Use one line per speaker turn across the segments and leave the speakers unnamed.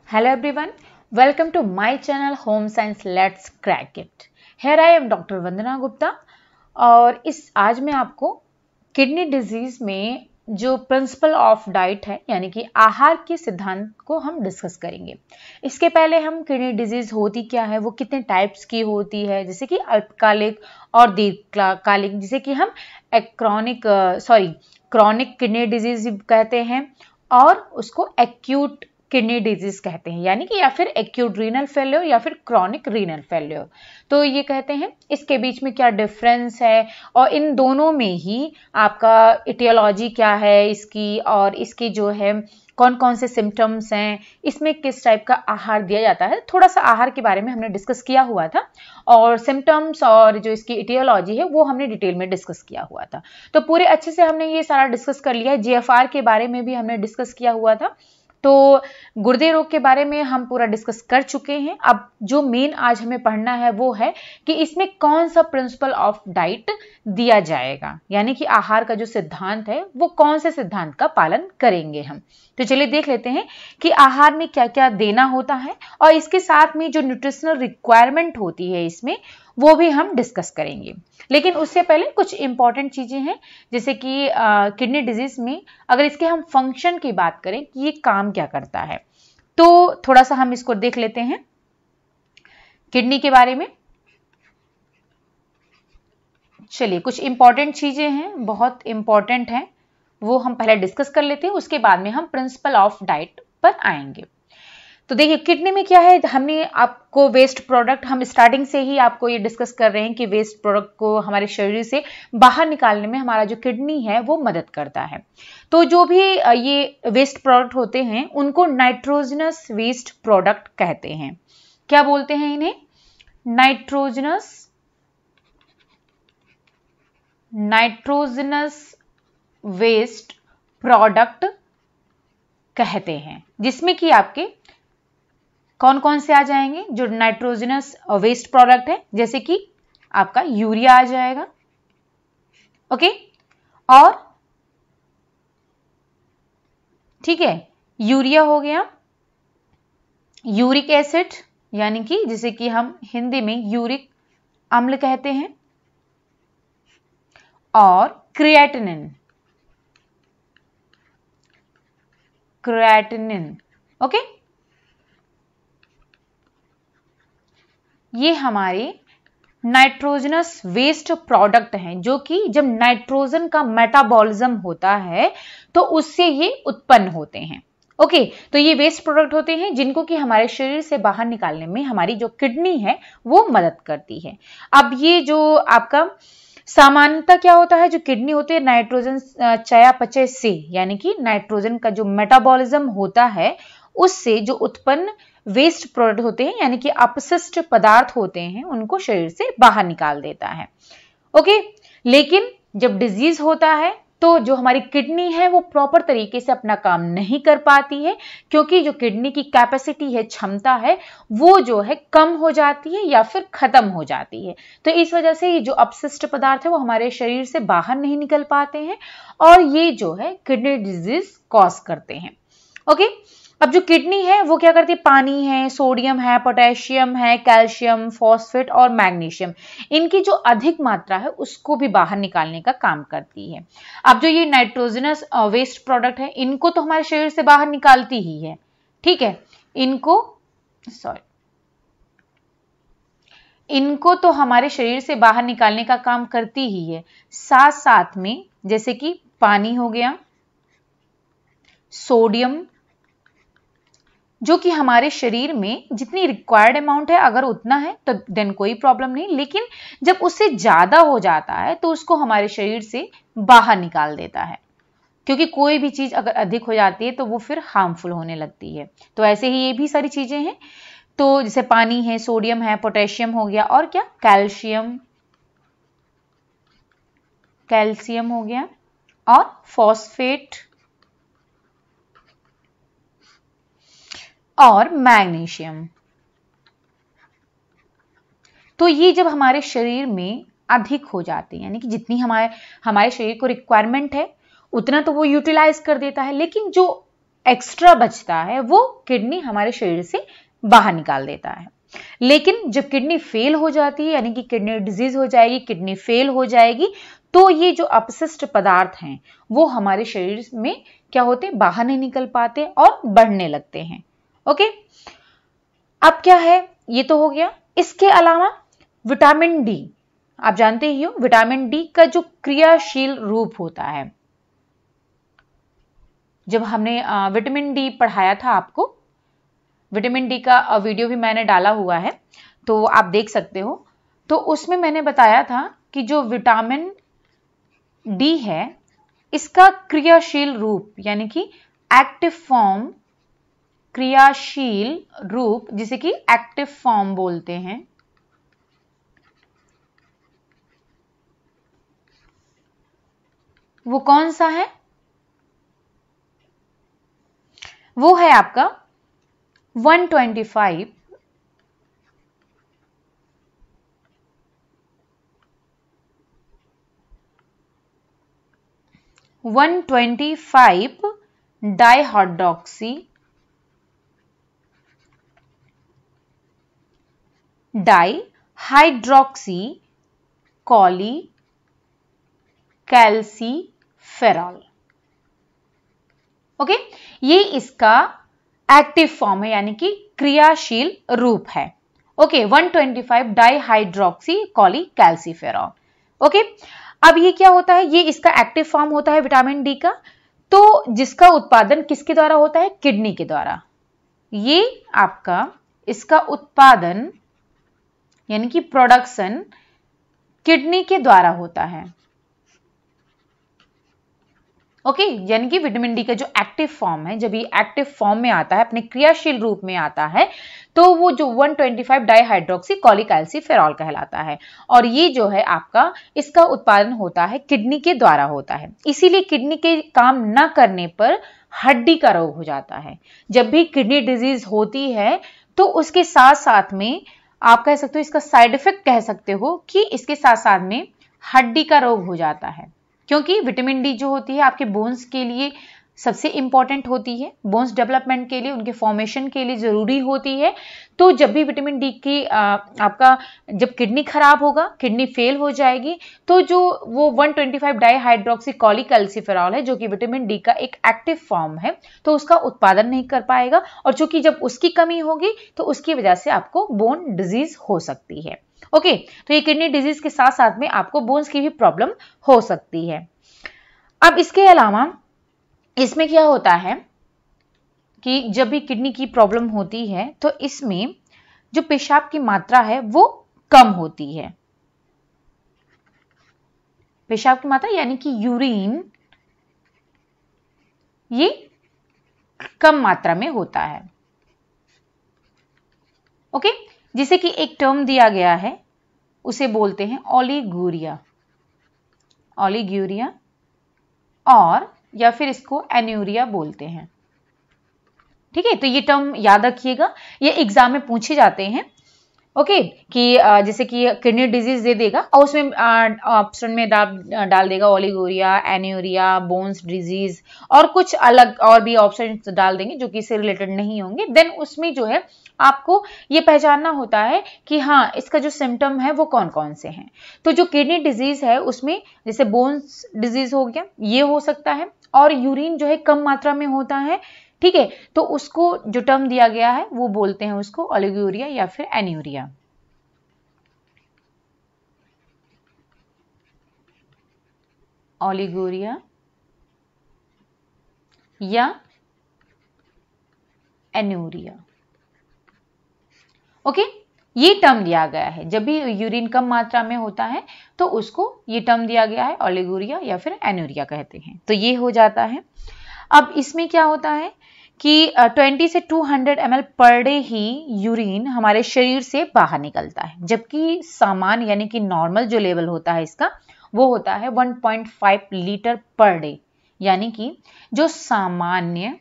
Hello everyone, welcome to my channel Home Science Let's Crack It. Here I am Dr. वंदना गुप्ता और आज मैं आपको kidney disease में जो प्रिंसिपल ऑफ डाइट है यानी कि आहार के सिद्धांत को हम डिस्कस करेंगे। इसके पहले हम किडनी डिजीज होती क्या है, वो कितने टाइप्स की होती है, जैसे कि अल्पकालिक और दीर्घकालिक, जिसे कि हम क्रॉनिक किडनी डिजीज कहते हैं और उसको एक्यूट किडनी डिजीज कहते हैं, यानी कि या फिर एक्यूट रीनल फेल्योर या फिर क्रॉनिक रीनल फेल्योर, तो ये कहते हैं। इसके बीच में क्या डिफरेंस है और इन दोनों में ही आपका इटियोलॉजी क्या है इसकी, और इसकी जो है कौन कौन से सिम्टम्स हैं, इसमें किस टाइप का आहार दिया जाता है। थोड़ा सा आहार के बारे में हमने डिस्कस किया हुआ था और सिम्टम्स और जो इसकी इटियोलॉजी है वो हमने डिटेल में डिस्कस किया हुआ था। तो पूरे अच्छे से हमने ये सारा डिस्कस कर लिया है। जीएफआर के बारे में भी हमने डिस्कस किया हुआ था, तो गुर्दे रोग के बारे में हम पूरा डिस्कस कर चुके हैं। अब जो मेन आज हमें पढ़ना है वो है कि इसमें कौन सा प्रिंसिपल ऑफ डाइट दिया जाएगा, यानी कि आहार का जो सिद्धांत है वो कौन से सिद्धांत का पालन करेंगे हम। तो चलिए देख लेते हैं कि आहार में क्या क्या देना होता है और इसके साथ में जो न्यूट्रिशनल रिक्वायरमेंट होती है इसमें वो भी हम डिस्कस करेंगे। लेकिन उससे पहले कुछ इंपॉर्टेंट चीजें हैं, जैसे कि किडनी डिजीज में अगर इसके हम फंक्शन की बात करें कि ये काम क्या करता है, तो थोड़ा सा हम इसको देख लेते हैं किडनी के बारे में। चलिए कुछ इंपॉर्टेंट चीजें हैं, बहुत इंपॉर्टेंट हैं, वो हम पहले डिस्कस कर लेते हैं, उसके बाद में हम प्रिंसिपल ऑफ डाइट पर आएंगे। तो देखिए किडनी में क्या है, हमने आपको वेस्ट प्रोडक्ट, हम स्टार्टिंग से ही आपको ये डिस्कस कर रहे हैं कि वेस्ट प्रोडक्ट को हमारे शरीर से बाहर निकालने में हमारा जो किडनी है वो मदद करता है। तो जो भी ये वेस्ट प्रोडक्ट होते हैं उनको नाइट्रोजनस वेस्ट प्रोडक्ट कहते हैं। क्या बोलते हैं इन्हें? नाइट्रोजनस वेस्ट प्रोडक्ट कहते हैं, जिसमें कि आपके कौन कौन से आ जाएंगे जो नाइट्रोजनस वेस्ट प्रोडक्ट है, जैसे कि आपका यूरिया आ जाएगा, ओके, और ठीक है, यूरिया हो गया, यूरिक एसिड यानी कि जिसे कि हम हिंदी में यूरिक अम्ल कहते हैं, और क्रिएटिनिन, ओके। ये हमारे नाइट्रोजनस वेस्ट प्रोडक्ट हैं, जो कि जब नाइट्रोजन का मेटाबॉलिज्म होता है तो उससे ये उत्पन्न होते हैं, ओके। तो ये वेस्ट प्रोडक्ट होते हैं जिनको कि हमारे शरीर से बाहर निकालने में हमारी जो किडनी है वो मदद करती है। अब ये जो आपका सामान्यतः क्या होता है, जो किडनी होती है नाइट्रोजन चयापचय से, यानी कि नाइट्रोजन का जो मेटाबॉलिज्म होता है उससे जो उत्पन्न वेस्ट प्रोडक्ट होते हैं, यानी कि अपशिष्ट पदार्थ होते हैं, उनको शरीर से बाहर निकाल देता है, ओके। लेकिन जब डिजीज होता है तो जो हमारी किडनी है वो प्रॉपर तरीके से अपना काम नहीं कर पाती है, क्योंकि जो किडनी की कैपेसिटी है, क्षमता है, वो जो है कम हो जाती है या फिर खत्म हो जाती है। तो इस वजह से ये जो अपशिष्ट पदार्थ है वो हमारे शरीर से बाहर नहीं निकल पाते हैं और ये जो है किडनी डिजीज कॉज करते हैं, ओके। अब जो किडनी है वो क्या करती है, पानी है, सोडियम है, पोटेशियम है, कैल्शियम, फॉस्फेट और मैग्नीशियम, इनकी जो अधिक मात्रा है उसको भी बाहर निकालने का काम करती है। अब जो ये नाइट्रोजनस वेस्ट प्रोडक्ट है इनको तो हमारे शरीर से बाहर निकालती ही है, ठीक है, इनको तो हमारे शरीर से बाहर निकालने का काम करती ही है। साथ साथ में जैसे कि पानी हो गया, सोडियम, जो कि हमारे शरीर में जितनी रिक्वायर्ड अमाउंट है अगर उतना है तो देन कोई प्रॉब्लम नहीं, लेकिन जब उससे ज्यादा हो जाता है तो उसको हमारे शरीर से बाहर निकाल देता है, क्योंकि कोई भी चीज अगर अधिक हो जाती है तो वो फिर हार्मफुल होने लगती है। तो ऐसे ही ये भी सारी चीजें हैं, तो जैसे पानी है, सोडियम है, पोटेशियम हो गया, और क्या, कैल्शियम हो गया, और फॉस्फेट और मैग्नीशियम। तो ये जब हमारे शरीर में अधिक हो जाते हैं, यानी कि जितनी हमारे शरीर को रिक्वायरमेंट है उतना तो वो यूटिलाइज कर देता है, लेकिन जो एक्स्ट्रा बचता है वो किडनी हमारे शरीर से बाहर निकाल देता है। लेकिन जब किडनी फेल हो जाती है, यानी कि किडनी डिजीज हो जाएगी, किडनी फेल हो जाएगी, तो ये जो अपशिष्ट पदार्थ हैं वो हमारे शरीर में क्या होते हैं, बाहर नहीं निकल पाते और बढ़ने लगते हैं। ओके, अब क्या है, ये तो हो गया। इसके अलावा विटामिन डी, आप जानते ही हो विटामिन डी का जो क्रियाशील रूप होता है, जब हमने विटामिन डी पढ़ाया था आपको, विटामिन डी का वीडियो भी मैंने डाला हुआ है, तो आप देख सकते हो। तो उसमें मैंने बताया था कि जो विटामिन डी है इसका क्रियाशील रूप, यानी कि एक्टिव फॉर्म, क्रियाशील रूप जिसे कि एक्टिव फॉर्म बोलते हैं, वो कौन सा है, वो है आपका 125 डाइहाइड्रोक्सी कैल्सीफेरॉल। ओके, ये इसका एक्टिव फॉर्म है, यानी कि क्रियाशील रूप है। Okay, 125 dihydroxy calciferol. ओके, अब ये क्या होता है, ये इसका एक्टिव फॉर्म होता है विटामिन डी का, तो जिसका उत्पादन किसके द्वारा होता है, किडनी के द्वारा। ये आपका इसका उत्पादन यानी कि प्रोडक्शन किडनी के द्वारा होता है। ओके, यानी कि विटामिन डी का जो एक्टिव फॉर्म है, जब ये एक्टिव फॉर्म में आता है, अपने क्रियाशील रूप में आता है, तो वो जो 125 डाइहाइड्रोक्सी कैल्सीफेरॉल कहलाता है। और ये जो है आपका, इसका उत्पादन होता है किडनी के द्वारा होता है। इसीलिए किडनी के काम न करने पर हड्डी का रोग हो जाता है। जब भी किडनी डिजीज होती है तो उसके साथ साथ में आप कह सकते हो, इसका साइड इफेक्ट कह सकते हो कि इसके साथ साथ में हड्डी का रोग हो जाता है, क्योंकि विटामिन डी जो होती है आपके बोन्स के लिए सबसे इंपॉर्टेंट होती है, बोन्स डेवलपमेंट के लिए, उनके फॉर्मेशन के लिए जरूरी होती है। तो जब भी विटामिन डी की आपका जब किडनी खराब होगा, किडनी फेल हो जाएगी, तो जो वो 125 डाइहाइड्रोक्सी कैल्सीफेरॉल है, जो कि विटामिन डी का एक एक्टिव फॉर्म है, तो उसका उत्पादन नहीं कर पाएगा, और चूंकि जब उसकी कमी होगी तो उसकी वजह से आपको बोन डिजीज हो सकती है। ओके, तो ये किडनी डिजीज के साथ साथ में आपको बोन्स की भी प्रॉब्लम हो सकती है। अब इसके अलावा इसमें क्या होता है कि जब भी किडनी की प्रॉब्लम होती है तो इसमें जो पेशाब की मात्रा है वो कम होती है। पेशाब की मात्रा यानी कि यूरिन, ये कम मात्रा में होता है। ओके, जिसे कि एक टर्म दिया गया है, उसे बोलते हैं ओलिगोरिया, ओलिगोरिया, और या फिर इसको एन्यूरिया बोलते हैं। ठीक है, तो ये टर्म याद रखिएगा, ये एग्जाम में पूछे जाते हैं। ओके, कि जैसे कि किडनी डिजीज दे देगा और उसमें ऑप्शन में डाल देगा ओलिगोरिया, एन्यूरिया, बोन्स डिजीज और कुछ अलग और भी ऑप्शन डाल देंगे जो कि इससे रिलेटेड नहीं होंगे। देन उसमें जो है आपको ये पहचानना होता है कि हाँ, इसका जो सिम्टम है वो कौन कौन से हैं। तो जो किडनी डिजीज है उसमें जैसे बोन्स डिजीज हो गया, ये हो सकता है, और यूरिन जो है कम मात्रा में होता है। ठीक है, तो उसको जो टर्म दिया गया है वो बोलते हैं उसको ओलिगोरिया या फिर एन्यूरिया। ओलिगोरिया या एन्यूरिया। ओके, ये टर्म दिया गया है, जब भी यूरिन कम मात्रा में होता है तो उसको ये टर्म दिया गया है, ओलिगोरिया या फिर एन्यूरिया कहते हैं। तो ये हो जाता है। अब इसमें क्या होता है कि 20 से 200 ml पर डे ही यूरिन हमारे शरीर से बाहर निकलता है, जबकि सामान्य यानी कि नॉर्मल जो लेवल होता है इसका वो होता है 1.5 लीटर पर डे। यानी कि जो सामान्य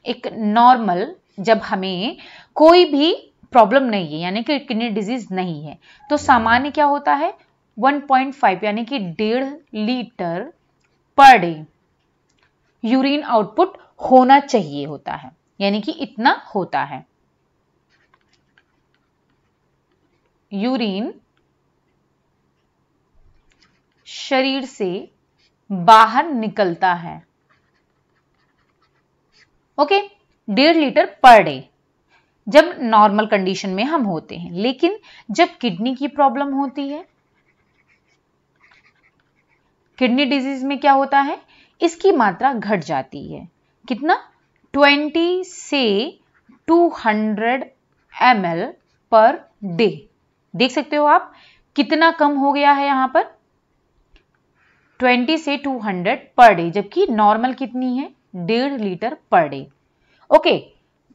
एक नॉर्मल, जब हमें कोई भी प्रॉब्लम नहीं है यानी कि किडनी डिजीज नहीं है, तो सामान्य क्या होता है 1.5 यानी कि 1.5 litre per day urine output होना चाहिए होता है, यानी कि इतना होता है। यूरिन शरीर से बाहर निकलता है, ओके, 1.5 लीटर पर डे जब नॉर्मल कंडीशन में हम होते हैं। लेकिन जब किडनी की प्रॉब्लम होती है, किडनी डिजीज में क्या होता है, इसकी मात्रा घट जाती है। कितना? 20 से 200 ml पर डे। देख सकते हो आप कितना कम हो गया है यहां पर, 20 से 200 पर डे, जबकि नॉर्मल कितनी है, 1.5 लीटर पर डे। ओके,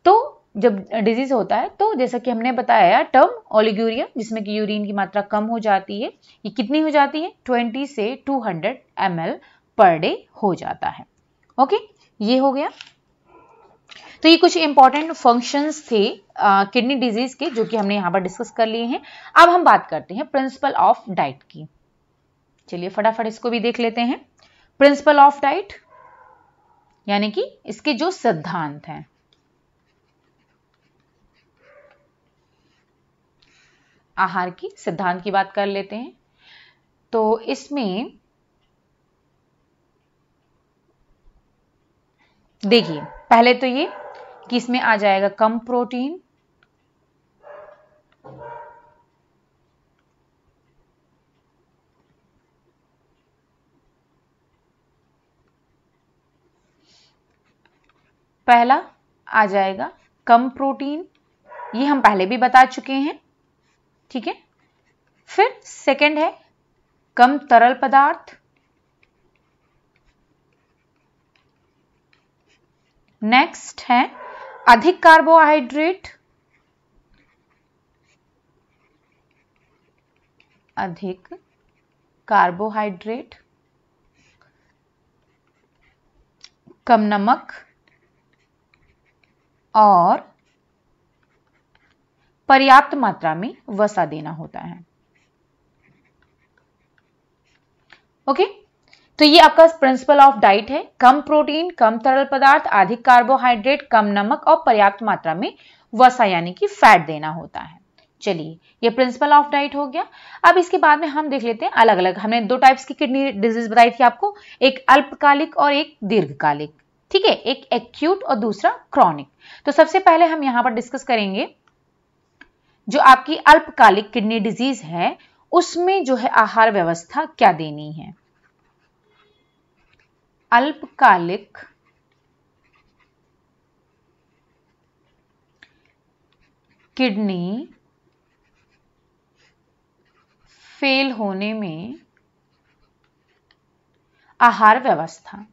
तो जब डिजीज होता है तो जैसा कि हमने बताया टर्म ओलिगोरिया, जिसमें कि यूरिन की मात्रा कम हो जाती है, ये कितनी हो जाती है, 20 से 200 ml पर डे हो जाता है। ओके, ये हो गया। तो ये कुछ इंपॉर्टेंट फंक्शंस थे किडनी डिजीज के, जो कि हमने यहां पर डिस्कस कर लिए हैं। अब हम बात करते हैं प्रिंसिपल ऑफ डाइट की। चलिए फटाफट इसको भी देख लेते हैं। प्रिंसिपल ऑफ डाइट यानी कि इसके जो सिद्धांत हैं। आहार की सिद्धांत की बात कर लेते हैं। तो इसमें देखिए, पहले तो ये कि इसमें आ जाएगा कम प्रोटीन, पहला आ जाएगा कम प्रोटीन, ये हम पहले भी बता चुके हैं, ठीक है। फिर सेकंड है कम तरल पदार्थ, नेक्स्ट है अधिक कार्बोहाइड्रेट, अधिक कार्बोहाइड्रेट, कम नमक और पर्याप्त मात्रा में वसा देना होता है। ओके, तो ये आपका प्रिंसिपल ऑफ डाइट है, कम प्रोटीन, कम तरल पदार्थ, अधिक कार्बोहाइड्रेट, कम नमक और पर्याप्त मात्रा में वसा यानी कि फैट देना होता है। चलिए, ये प्रिंसिपल ऑफ डाइट हो गया। अब इसके बाद में हम देख लेते हैं अलग अलग, हमने 2 टाइप्स की किडनी डिजीज बताई थी आपको, एक अल्पकालिक और एक दीर्घकालिक, ठीक है, एक एक्यूट और दूसरा क्रॉनिक। तो सबसे पहले हम यहां पर डिस्कस करेंगे जो आपकी अल्पकालिक किडनी डिजीज है, उसमें जो है आहार व्यवस्था क्या देनी है। अल्पकालिक किडनी फेल होने में आहार व्यवस्था।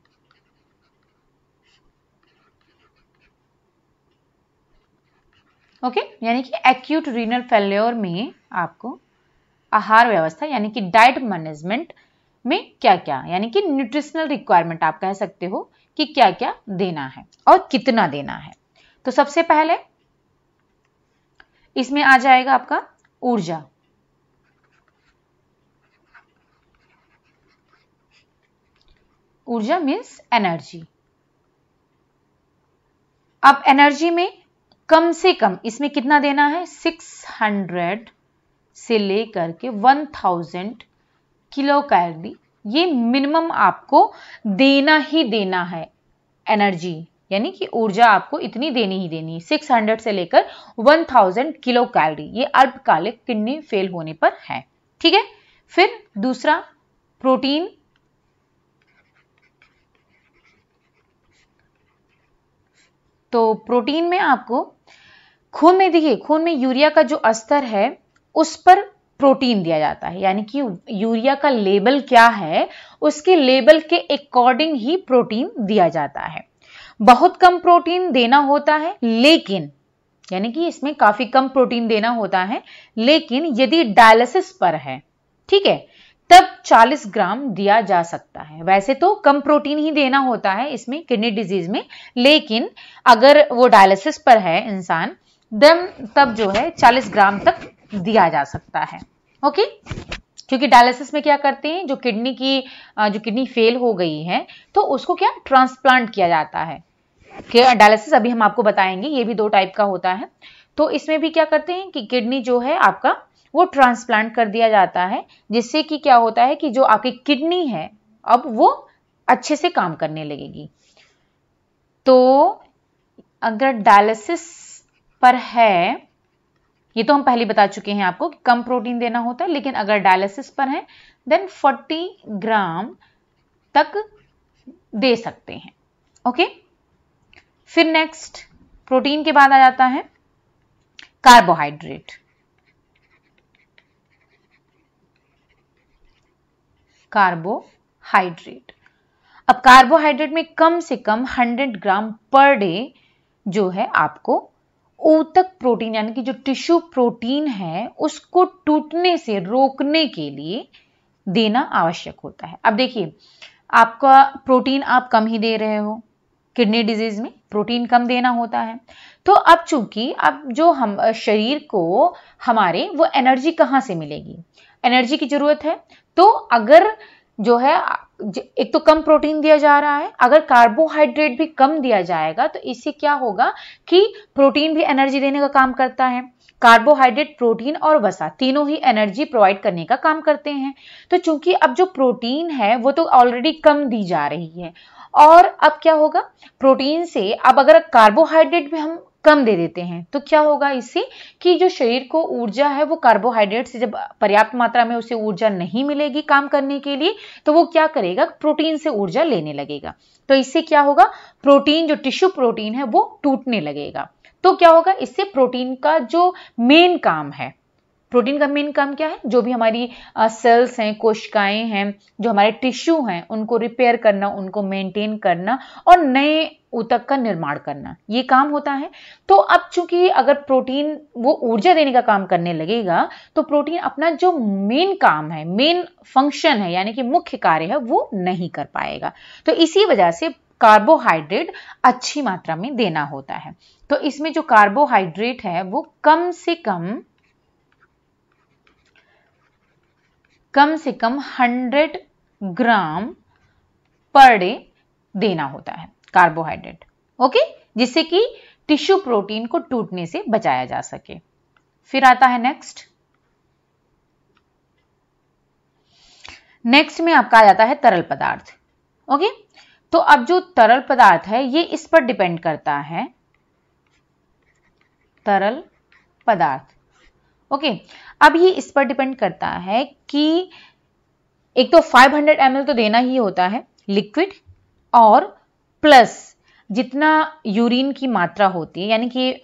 ओके, यानी कि एक्यूट रीनल फेल्योर में आपको आहार व्यवस्था यानी कि डाइट मैनेजमेंट में क्या क्या, यानी कि न्यूट्रिशनल रिक्वायरमेंट आप कह सकते हो कि क्या क्या देना है और कितना देना है। तो सबसे पहले इसमें आ जाएगा आपका ऊर्जा, ऊर्जा मीन्स एनर्जी। अब एनर्जी में कम से कम इसमें कितना देना है, 600 से लेकर के 1000 किलो कैलोरी, ये मिनिमम आपको देना ही देना है। एनर्जी यानी कि ऊर्जा आपको इतनी देनी ही देनी है, 600 से लेकर 1000 किलो कैलोरी, ये अल्पकालिक किडनी फेल होने पर है, ठीक है। फिर दूसरा प्रोटीन, तो प्रोटीन में आपको खून में, देखिए खून में यूरिया का जो स्तर है उस पर प्रोटीन दिया जाता है, यानी कि यूरिया का लेवल क्या है उसके लेवल के अकॉर्डिंग ही प्रोटीन दिया जाता है। बहुत कम प्रोटीन देना होता है, लेकिन यानी कि इसमें काफी कम प्रोटीन देना होता है, लेकिन यदि डायलिसिस पर है, ठीक है, तब 40 ग्राम दिया जा सकता है। वैसे तो कम प्रोटीन ही देना होता है इसमें किडनी डिजीज में, लेकिन अगर वो डायलिसिस पर है इंसान तब जो है 40 ग्राम तक दिया जा सकता है। ओके, क्योंकि डायलिसिस में क्या करते हैं, जो किडनी फेल हो गई है तो उसको क्या ट्रांसप्लांट किया जाता है, डायलिसिस अभी हम आपको बताएंगे, ये भी 2 टाइप का होता है। तो इसमें भी क्या करते हैं कि किडनी जो है आपका वो ट्रांसप्लांट कर दिया जाता है, जिससे कि क्या होता है कि जो आपकी किडनी है अब वो अच्छे से काम करने लगेगी। तो अगर डायलिसिस पर है, ये तो हम पहले बता चुके हैं आपको कि कम प्रोटीन देना होता है, लेकिन अगर डायलिसिस पर है देन 40 ग्राम तक दे सकते हैं। ओके, फिर नेक्स्ट प्रोटीन के बाद आ जाता है कार्बोहाइड्रेट। कार्बोहाइड्रेट, अब कार्बोहाइड्रेट में कम से कम 100 ग्राम पर डे जो है आपको ऊतक प्रोटीन यानी कि जो टिश्यू प्रोटीन है उसको टूटने से रोकने के लिए देना आवश्यक होता है। अब देखिए, आपका प्रोटीन आप कम ही दे रहे हो, किडनी डिजीज में प्रोटीन कम देना होता है। तो अब चूंकि अब जो हम शरीर को हमारे वो एनर्जी कहाँ से मिलेगी, एनर्जी की जरूरत है। तो अगर जो है एक तो कम प्रोटीन दिया जा रहा है, अगर कार्बोहाइड्रेट भी कम दिया जाएगा तो इससे क्या होगा कि प्रोटीन भी एनर्जी देने का काम करता है। कार्बोहाइड्रेट, प्रोटीन और वसा तीनों ही एनर्जी प्रोवाइड करने का काम करते हैं। तो चूंकि अब जो प्रोटीन है वो तो ऑलरेडी कम दी जा रही है, और अब क्या होगा प्रोटीन से, अब अगर कार्बोहाइड्रेट भी हम कम दे देते हैं तो क्या होगा इससे कि जो शरीर को ऊर्जा है वो कार्बोहाइड्रेट से जब पर्याप्त मात्रा में उसे ऊर्जा नहीं मिलेगी काम करने के लिए, तो वो क्या करेगा प्रोटीन से ऊर्जा लेने लगेगा। तो इससे क्या होगा, प्रोटीन जो टिश्यू प्रोटीन है वो टूटने लगेगा। तो क्या होगा, इससे प्रोटीन का जो मेन काम है, प्रोटीन का मेन काम क्या है, जो भी हमारी सेल्स हैं, कोशिकाएं हैं, जो हमारे टिश्यू हैं उनको रिपेयर करना, उनको मेंटेन करना और नए ऊतक का निर्माण करना, ये काम होता है। तो अब चूंकि अगर प्रोटीन वो ऊर्जा देने का काम करने लगेगा तो प्रोटीन अपना जो मेन काम है, मेन फंक्शन है यानी कि मुख्य कार्य है वो नहीं कर पाएगा। तो इसी वजह से कार्बोहाइड्रेट अच्छी मात्रा में देना होता है। तो इसमें जो कार्बोहाइड्रेट है वो कम से कम 100 ग्राम पर डे देना होता है कार्बोहाइड्रेट। ओके, जिससे कि टिश्यू प्रोटीन को टूटने से बचाया जा सके। फिर आता है नेक्स्ट में आपका आ जाता है तरल पदार्थ। ओके, तो अब जो तरल पदार्थ है ये इस पर डिपेंड करता है, तरल पदार्थ। ओके, अब ये इस पर डिपेंड करता है कि एक तो 500 ml तो देना ही होता है लिक्विड, और प्लस जितना यूरिन की मात्रा होती है यानी कि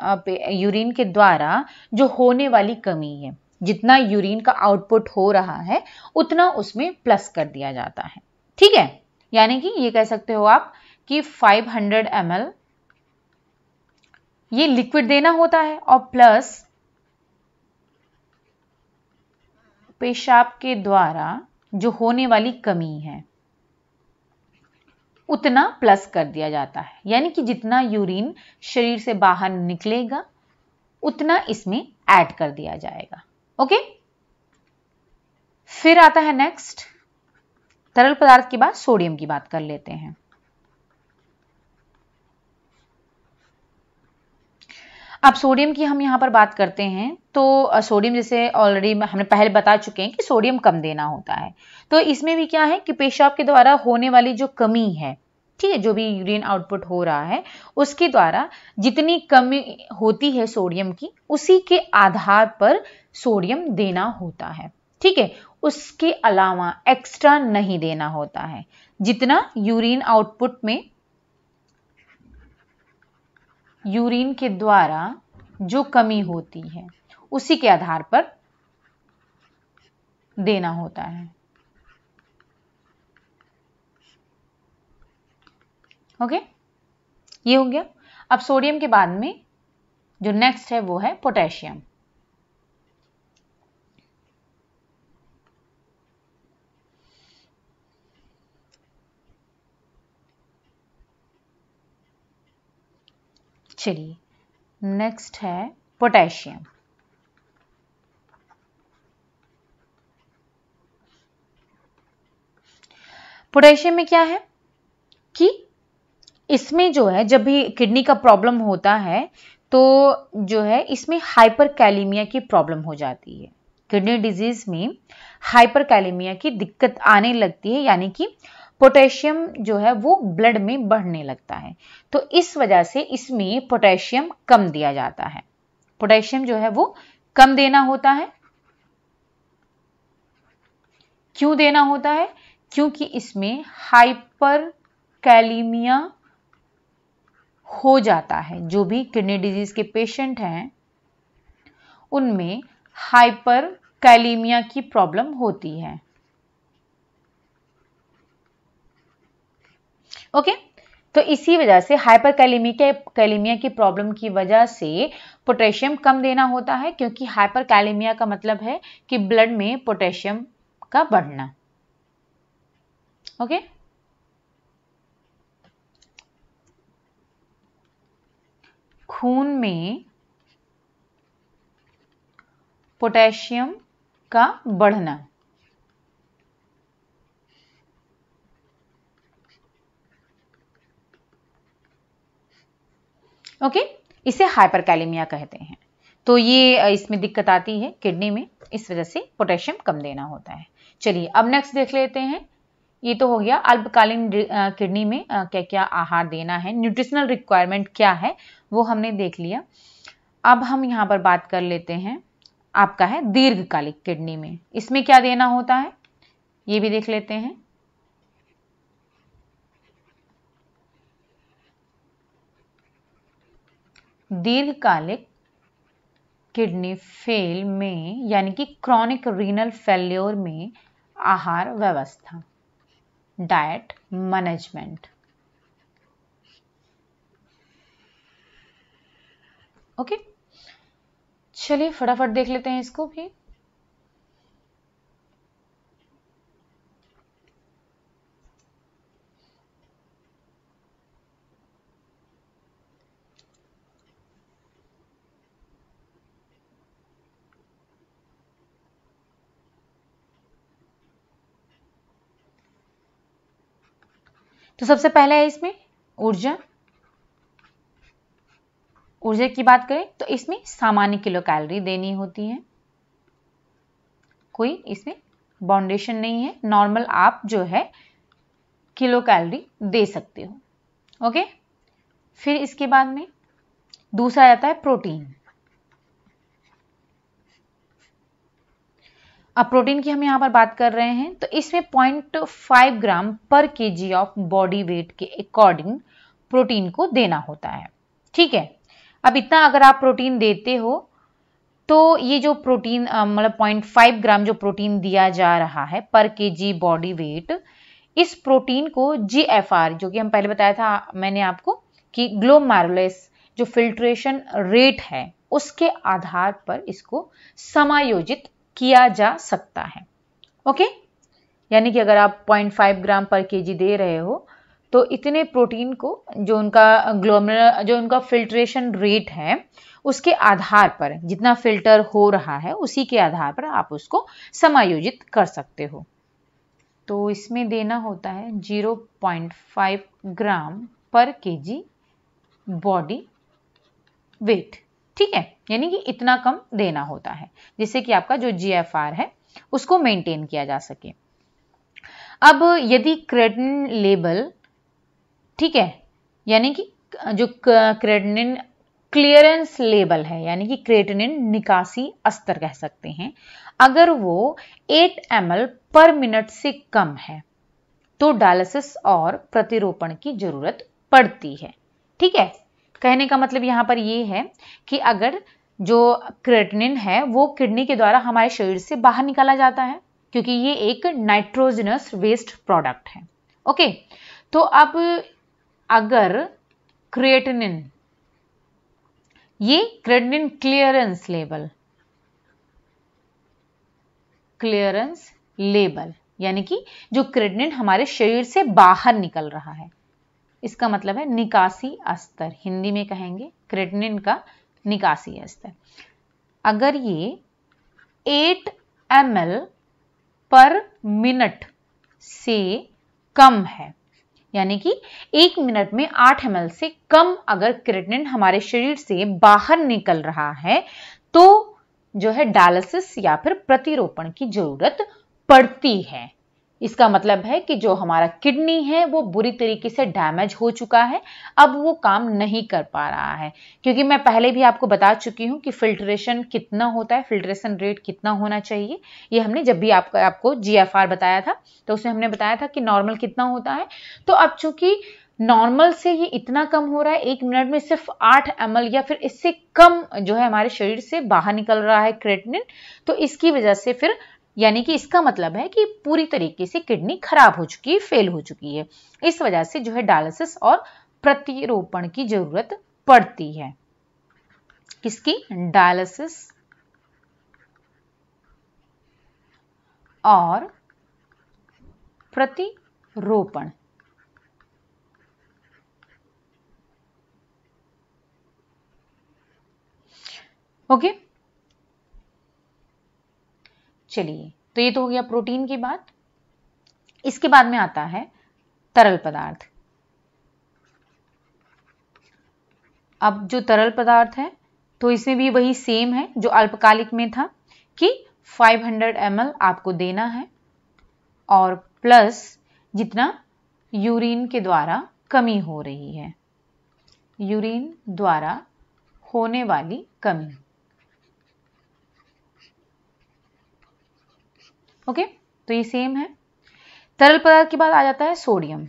यूरिन के द्वारा जो होने वाली कमी है, जितना यूरिन का आउटपुट हो रहा है उतना उसमें प्लस कर दिया जाता है। ठीक है, यानी कि ये कह सकते हो आप कि 500 ml ये लिक्विड देना होता है और प्लस पेशाब के द्वारा जो होने वाली कमी है उतना प्लस कर दिया जाता है, यानी कि जितना यूरिन शरीर से बाहर निकलेगा उतना इसमें ऐड कर दिया जाएगा। ओके, फिर आता है नेक्स्ट, तरल पदार्थ के बाद सोडियम की बात कर लेते हैं। अब सोडियम की हम यहां पर बात करते हैं तो सोडियम जैसे ऑलरेडी हमने पहले बता चुके हैं कि सोडियम कम देना होता है। तो इसमें भी क्या है कि पेशाब के द्वारा होने वाली जो कमी है, ठीक है, जो भी यूरिन आउटपुट हो रहा है उसके द्वारा जितनी कमी होती है सोडियम की, उसी के आधार पर सोडियम देना होता है। ठीक है, उसके अलावा एक्स्ट्रा नहीं देना होता है। जितना यूरिन आउटपुट में यूरिन के द्वारा जो कमी होती है उसी के आधार पर देना होता है। ओके, ये हो गया। अब सोडियम के बाद में जो नेक्स्ट है वो है पोटेशियम। चलिए, नेक्स्ट है पोटेशियम। पोटेशियम में क्या है कि इसमें जो है जब भी किडनी का प्रॉब्लम होता है तो जो है इसमें हाइपरकैलेमिया की प्रॉब्लम हो जाती है। किडनी डिजीज में हाइपरकैलेमिया की दिक्कत आने लगती है, यानी कि पोटेशियम जो है वो ब्लड में बढ़ने लगता है। तो इस वजह से इसमें पोटेशियम कम दिया जाता है। पोटेशियम जो है वो कम देना होता है। क्यों देना होता है? क्योंकि इसमें हाइपरकैलेमिया हो जाता है। जो भी किडनी डिजीज के पेशेंट हैं उनमें हाइपरकैलेमिया की प्रॉब्लम होती है। ओके, तो इसी वजह से हाइपरकैलेमिया की प्रॉब्लम की वजह से पोटेशियम कम देना होता है, क्योंकि हाइपरकैलेमिया का मतलब है कि ब्लड में पोटेशियम का बढ़ना। ओके, खून में पोटेशियम का बढ़ना। ओके, इसे हाइपरकैलेमिया कहते हैं। तो ये इसमें दिक्कत आती है किडनी में, इस वजह से पोटेशियम कम देना होता है। चलिए अब नेक्स्ट देख लेते हैं। ये तो हो गया अल्पकालीन किडनी में क्या क्या आहार देना है, न्यूट्रिशनल रिक्वायरमेंट क्या है वो हमने देख लिया। अब हम यहाँ पर बात कर लेते हैं आपका है दीर्घकालिक किडनी में, इसमें क्या देना होता है ये भी देख लेते हैं। दीर्घकालिक किडनी फेल में यानी कि क्रॉनिक रीनल फेल्योर में आहार व्यवस्था, डाइट मैनेजमेंट। ओके, चलिए फटाफट देख लेते हैं इसको भी। तो सबसे पहला है इसमें ऊर्जा। ऊर्जा की बात करें तो इसमें सामान्य किलो कैलोरी देनी होती है, कोई इसमें बाउंडेशन नहीं है, नॉर्मल आप जो है किलो कैलोरी दे सकते हो। ओके, फिर इसके बाद में दूसरा आता है प्रोटीन। अब प्रोटीन की हम यहां पर बात कर रहे हैं तो इसमें 0.5 ग्राम पर केजी ऑफ बॉडी वेट के अकॉर्डिंग प्रोटीन को देना होता है। ठीक है, अब इतना अगर आप प्रोटीन देते हो तो ये जो प्रोटीन मतलब 0.5 ग्राम जो प्रोटीन दिया जा रहा है पर केजी बॉडी वेट, इस प्रोटीन को जीएफआर जो कि हम पहले बताया था मैंने आपको कि ग्लोमेरुलस जो फिल्ट्रेशन रेट है उसके आधार पर इसको समायोजित किया जा सकता है। ओके, यानी कि अगर आप 0.5 ग्राम पर केजी दे रहे हो तो इतने प्रोटीन को जो उनका फिल्ट्रेशन रेट है उसके आधार पर, जितना फिल्टर हो रहा है उसी के आधार पर आप उसको समायोजित कर सकते हो। तो इसमें देना होता है 0.5 ग्राम पर केजी बॉडी वेट। ठीक है, यानी कि इतना कम देना होता है जिससे कि आपका जो जीएफआर है उसको मेंटेन किया जा सके। अब यदि क्रेटिनिन लेवल, ठीक है, यानी कि जो क्रेटिनिन क्लियरेंस लेवल है यानी कि क्रेटिनिन निकासी स्तर कह सकते हैं, अगर वो 8 ml पर मिनट से कम है तो डायलिसिस और प्रतिरोपण की जरूरत पड़ती है। ठीक है, कहने का मतलब यहां पर ये है कि अगर जो क्रेटिनिन है वो किडनी के द्वारा हमारे शरीर से बाहर निकाला जाता है, क्योंकि ये एक नाइट्रोजनस वेस्ट प्रोडक्ट है। ओके, तो अब अगर क्रिएटिनिन, ये क्रेटिनिन क्लियरेंस लेवल यानी कि जो क्रेटिनिन हमारे शरीर से बाहर निकल रहा है, इसका मतलब है निकासी स्तर, हिंदी में कहेंगे क्रेटिनिन का निकासी स्तर, अगर ये 8 ml पर मिनट से कम है, यानी कि 1 मिनट में 8 ml से कम अगर क्रिएटिनिन हमारे शरीर से बाहर निकल रहा है तो जो है डायलिसिस या फिर प्रतिरोपण की जरूरत पड़ती है। इसका मतलब है कि जो हमारा किडनी है वो बुरी तरीके से डैमेज हो चुका है, अब वो काम नहीं कर पा रहा है। क्योंकि मैं पहले भी आपको बता चुकी हूं कि फिल्ट्रेशन कितना होता है, फिल्ट्रेशन रेट कितना होना चाहिए। ये हमने जब भी आपको GFR बताया था तो उसमें हमने बताया था कि नॉर्मल कितना होता है। तो अब चूंकि नॉर्मल से ये इतना कम हो रहा है, 1 मिनट में सिर्फ 8 ml या फिर इससे कम जो है हमारे शरीर से बाहर निकल रहा है क्रिएटिनिन, तो इसकी वजह से फिर यानी कि इसका मतलब है कि पूरी तरीके से किडनी खराब हो चुकी है, फेल हो चुकी है। इस वजह से जो है डायलिसिस और प्रतिरोपण की जरूरत पड़ती है। किसकी? डायलिसिस और प्रतिरोपण। ओके, चलिए, तो ये तो हो गया प्रोटीन की बात। इसके बाद में आता है तरल पदार्थ। अब जो तरल पदार्थ है तो इसमें भी वही सेम है जो अल्पकालिक में था कि 500 ml आपको देना है और प्लस जितना यूरिन के द्वारा कमी हो रही है, यूरिन द्वारा होने वाली कमी। ओके, तो ये सेम है। तरल पदार्थ के बाद आ जाता है सोडियम।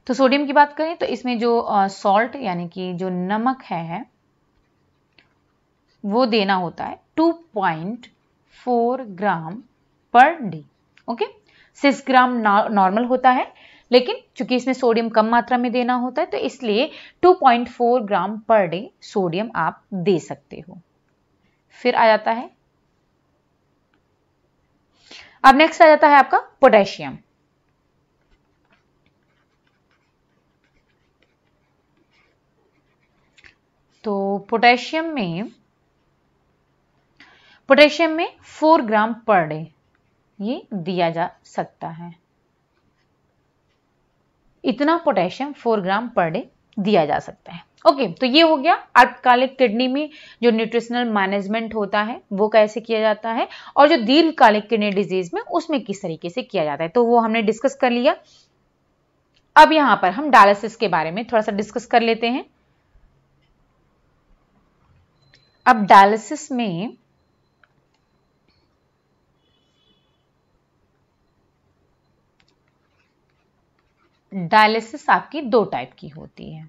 तो सोडियम की बात करें तो इसमें जो सॉल्ट यानी कि जो नमक है वो देना होता है 2.4 ग्राम पर डे। ओके, 6 ग्राम नॉर्मल होता है, लेकिन चूंकि इसमें सोडियम कम मात्रा में देना होता है तो इसलिए 2.4 ग्राम पर डे सोडियम आप दे सकते हो। फिर आ जाता है, अब नेक्स्ट आ जाता है आपका पोटेशियम। तो पोटेशियम में 4 ग्राम पर डे ये दिया जा सकता है। इतना पोटेशियम 4 ग्राम पर डे दिया जा सकता है। ओके, तो ये हो गया अल्पकालिक किडनी में जो न्यूट्रिशनल मैनेजमेंट होता है वो कैसे किया जाता है, और जो दीर्घकालिक किडनी डिजीज में उसमें किस तरीके से किया जाता है, तो वो हमने डिस्कस कर लिया। अब यहां पर हम डायलिसिस के बारे में थोड़ा सा डिस्कस कर लेते हैं। अब डायलिसिस में डायलिसिस आपकी 2 टाइप की होती है।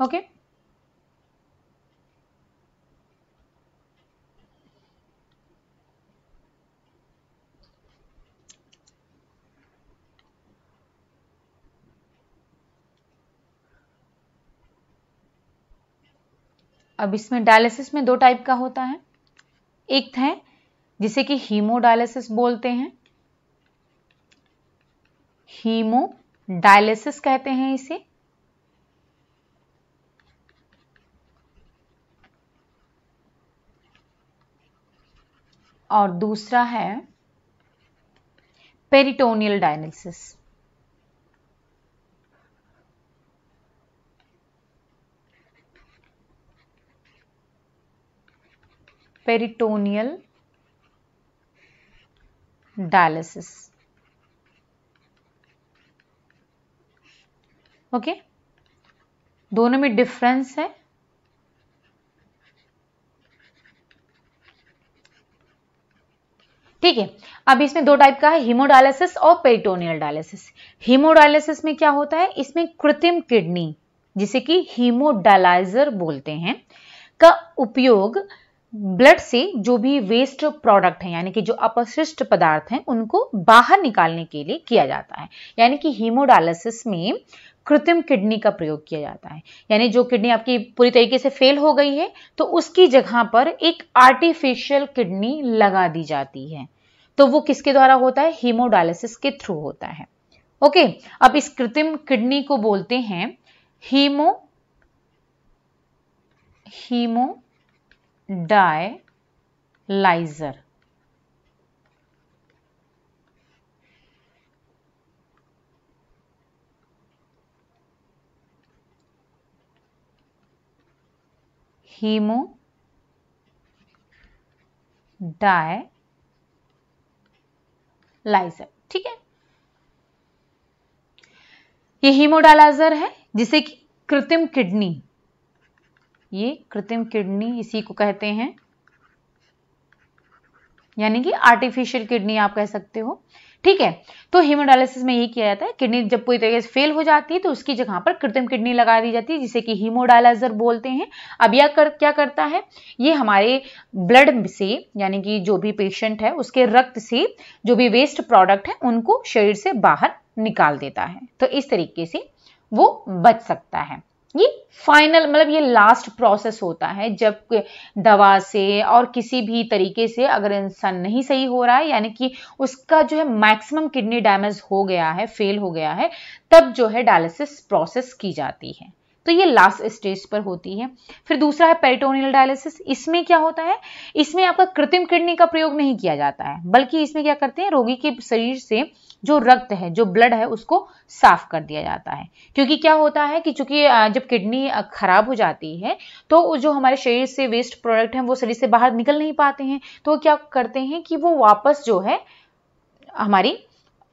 ओके, अब इसमें डायलिसिस में 2 टाइप का होता है। एक है जिसे कि हीमोडायलिसिस बोलते हैं, हीमोडायलिसिस कहते हैं इसे, और दूसरा है peritoneal dialysis. Peritoneal dialysis. Okay, दोनों में डिफरेंस है। ठीक है, अब इसमें 2 टाइप का है, हीमोडायलिसिस और पेरिटोनियल डायलिसिस। हीमोडायलिसिस में क्या होता है, इसमें कृत्रिम किडनी जिसे कि हीमोडायलाइजर बोलते हैं का उपयोग ब्लड से जो भी वेस्ट प्रोडक्ट है यानी कि जो अपशिष्ट पदार्थ हैं उनको बाहर निकालने के लिए किया जाता है। यानी कि हीमोडायलिसिस में कृत्रिम किडनी का प्रयोग किया जाता है, यानी जो किडनी आपकी पूरी तरीके से फेल हो गई है तो उसकी जगह पर एक आर्टिफिशियल किडनी लगा दी जाती है। तो वो किसके द्वारा होता है, हीमोडायलिसिस के थ्रू होता है। ओके, अब इस कृत्रिम किडनी को बोलते हैं हीमोडायलाइजर। हीमोडायलाइजर, ठीक है। ये हीमोडायलाइजर है जिसे कि कृत्रिम किडनी, ये कृत्रिम किडनी इसी को कहते हैं, यानी कि आर्टिफिशियल किडनी आप कह सकते हो, ठीक है। तो हीमोडायलिसिस में यही किया जाता है, किडनी जब पूरी तरीके से फेल हो जाती है तो उसकी जगह पर कृत्रिम किडनी लगा दी जाती है जिसे कि हीमोडायलाइजर बोलते हैं। अब यह क्या करता है, ये हमारे ब्लड से, यानी कि जो भी पेशेंट है उसके रक्त से जो भी वेस्ट प्रोडक्ट है उनको शरीर से बाहर निकाल देता है, तो इस तरीके से वो बच सकता है। ये फाइनल मतलब ये लास्ट प्रोसेस होता है जब दवा से और किसी भी तरीके से अगर इंसान नहीं सही हो रहा है, यानी कि उसका जो है मैक्सिमम किडनी डैमेज हो गया है, फेल हो गया है, तब जो है डायलिसिस प्रोसेस की जाती है। तो ये लास्ट स्टेज पर होती है। फिर दूसरा है पेरिटोनियल डायलिसिस। इसमें क्या होता है, इसमें आपका कृत्रिम किडनी का प्रयोग नहीं किया जाता है, बल्कि इसमें क्या करते हैं, रोगी के शरीर से जो रक्त है, जो ब्लड है, उसको साफ कर दिया जाता है। क्योंकि क्या होता है कि चूंकि जब किडनी खराब हो जाती है तो जो हमारे शरीर से वेस्ट प्रोडक्ट हैं वो शरीर से बाहर निकल नहीं पाते हैं, तो क्या करते हैं कि वो वापस जो है हमारी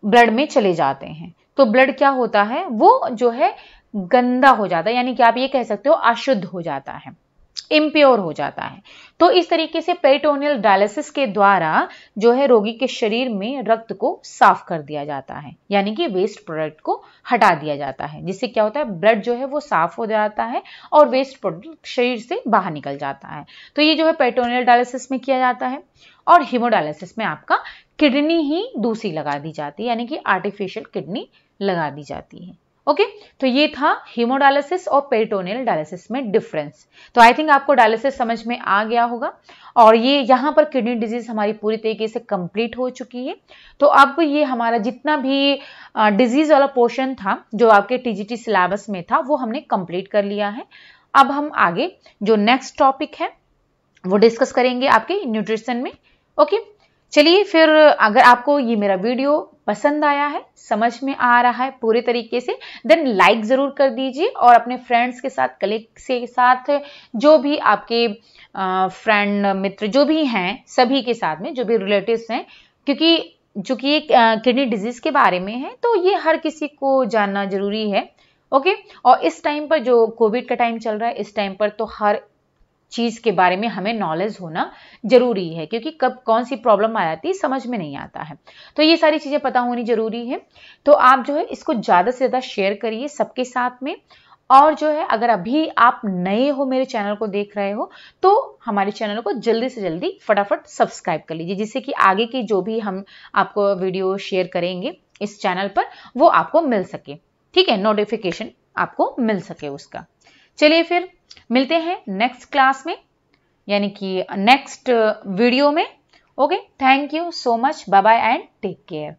ब्लड में चले जाते हैं। तो ब्लड क्या होता है, वो जो है गंदा हो जाता है, यानी कि आप ये कह सकते हो अशुद्ध हो जाता है, इम्प्योर हो जाता है। तो इस तरीके से पेरिटोनियल डायलिसिस के द्वारा जो है रोगी के शरीर में रक्त को साफ कर दिया जाता है, यानी कि वेस्ट प्रोडक्ट को हटा दिया जाता है, जिससे क्या होता है, ब्लड जो है वो साफ हो जाता है और वेस्ट प्रोडक्ट शरीर से बाहर निकल जाता है। तो ये जो है पेरिटोनियल डायलिसिस में किया जाता है। और हीमोडायलिसिस में आपका किडनी ही दूसरी लगा दी जाती है, यानी कि आर्टिफिशियल किडनी लगा दी जाती है। ओके, तो ये था हीमोडायलिसिस और पेरिटोनियल डायलिसिस में डिफरेंस। तो आई थिंक आपको डायलिसिस समझ में आ गया होगा, और ये यहाँ पर किडनी डिजीज हमारी पूरी तरीके से कंप्लीट हो चुकी है। तो अब ये हमारा जितना भी डिजीज वाला पोर्शन था जो आपके टीजीटी सिलेबस में था वो हमने कंप्लीट कर लिया है। अब हम आगे जो नेक्स्ट टॉपिक है वो डिस्कस करेंगे आपके न्यूट्रिशन में। ओके, चलिए फिर अगर आपको ये मेरा वीडियो पसंद आया है, समझ में आ रहा है पूरे तरीके से, देन लाइक जरूर कर दीजिए और अपने फ्रेंड्स के साथ, कलीग्स के साथ, जो भी आपके फ्रेंड मित्र जो भी हैं सभी के साथ में, जो भी रिलेटिव्स हैं, क्योंकि चूंकि ये किडनी डिजीज के बारे में है तो ये हर किसी को जानना जरूरी है। ओके, और इस टाइम पर जो कोविड का टाइम चल रहा है, इस टाइम पर तो हर चीज के बारे में हमें नॉलेज होना जरूरी है, क्योंकि कब कौन सी प्रॉब्लम आ जाती है समझ में नहीं आता है, तो ये सारी चीजें पता होनी जरूरी है। तो आप जो है इसको ज्यादा से ज्यादा शेयर करिए सबके साथ में, और जो है अगर अभी आप नए हो, मेरे चैनल को देख रहे हो, तो हमारे चैनल को जल्दी से जल्दी फटाफट सब्सक्राइब कर लीजिए, जिससे कि आगे की जो भी हम आपको वीडियो शेयर करेंगे इस चैनल पर वो आपको मिल सके, ठीक है, नोटिफिकेशन आपको मिल सके उसका। चलिए फिर मिलते हैं नेक्स्ट क्लास में, यानी कि नेक्स्ट वीडियो में। Okay, thank you so much, bye bye and take care.